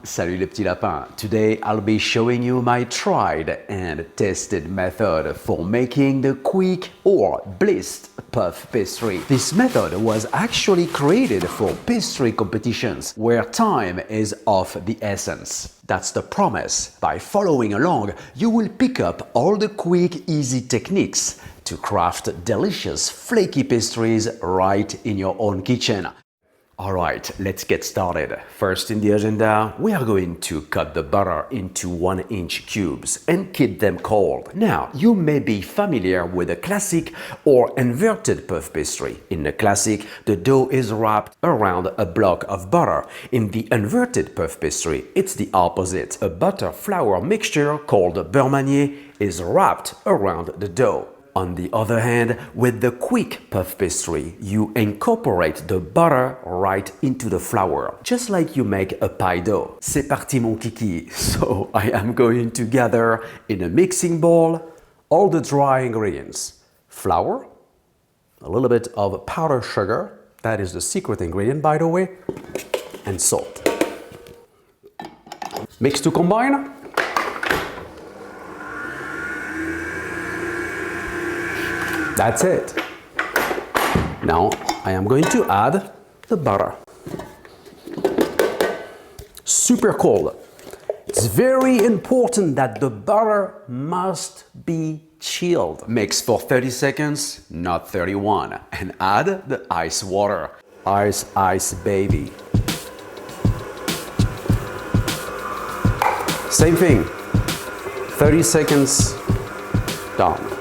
Salut les petits lapins! Today I'll be showing you my tried and tested method for making the quick or Blitz Puff Pastry. This method was actually created for pastry competitions where time is of the essence. That's the promise. By following along, you will pick up all the quick, easy techniques to craft delicious, flaky pastries right in your own kitchen. Alright, let's get started. First in the agenda, we are going to cut the butter into 1-inch cubes and keep them cold. Now, you may be familiar with a classic or inverted puff pastry. In the classic, the dough is wrapped around a block of butter. In the inverted puff pastry, it's the opposite. A butter-flour mixture called beurre manier is wrapped around the dough. On the other hand, with the quick puff pastry, you incorporate the butter right into the flour, just like you make a pie dough. C'est parti mon kiki! So I am going to gather in a mixing bowl all the dry ingredients. Flour, a little bit of powdered sugar, that is the secret ingredient by the way, and salt. Mix to combine. That's it. Now I am going to add the butter. Super cold. It's very important that the butter must be chilled. Mix for 30 seconds, not 31, and add the ice water. Ice, ice, baby. Same thing. 30 seconds, done.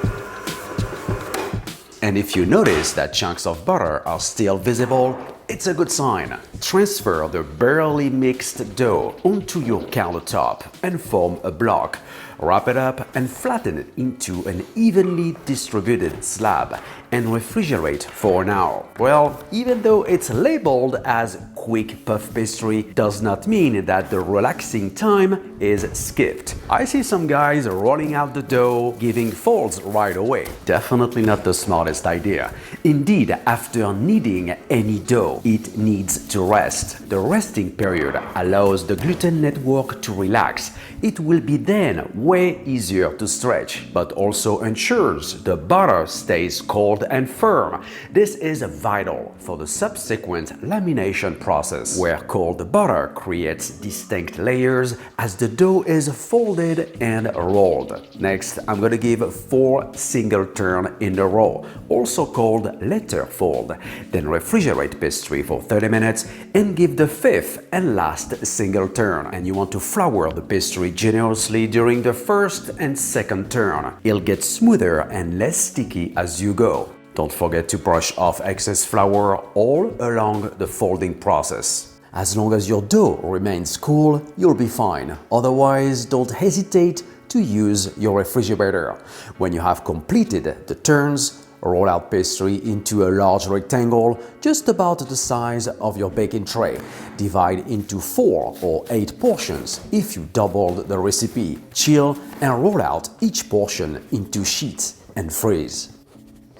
And if you notice that chunks of butter are still visible, it's a good sign. Transfer the barely mixed dough onto your countertop and form a block. Wrap it up and flatten it into an evenly distributed slab and refrigerate for an hour. Well, even though it's labeled as quick puff pastry, does not mean that the relaxing time is skipped. I see some guys rolling out the dough, giving folds right away. Definitely not the smartest idea. Indeed, after kneading any dough, it needs to rest. The resting period allows the gluten network to relax. It will be then way easier to stretch, but also ensures the butter stays cold and firm. This is vital for the subsequent lamination process, where cold butter creates distinct layers as the dough is folded and rolled. Next, I'm going to give 4 single turns in a row, also called letter fold. Then refrigerate pastry for 30 minutes and give the 5th and last single turn. And you want to flour the pastry generously during the 1st and 2nd turn. It'll get smoother and less sticky as you go. Don't forget to brush off excess flour all along the folding process. As long as your dough remains cool, you'll be fine. Otherwise, don't hesitate to use your refrigerator. When you have completed the turns, roll out pastry into a large rectangle just about the size of your baking tray. Divide into 4 or 8 portions if you doubled the recipe. Chill and roll out each portion into sheets and freeze.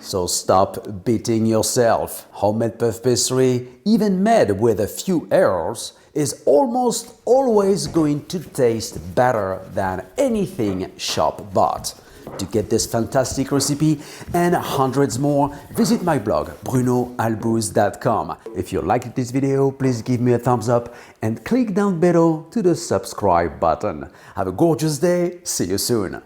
So stop beating yourself. Homemade puff pastry, even made with a few errors, is almost always going to taste better than anything shop bought. To get this fantastic recipe and hundreds more, visit my blog brunoalbouze.com. If you liked this video, please give me a thumbs up and click down below to the subscribe button. Have a gorgeous day. See you soon.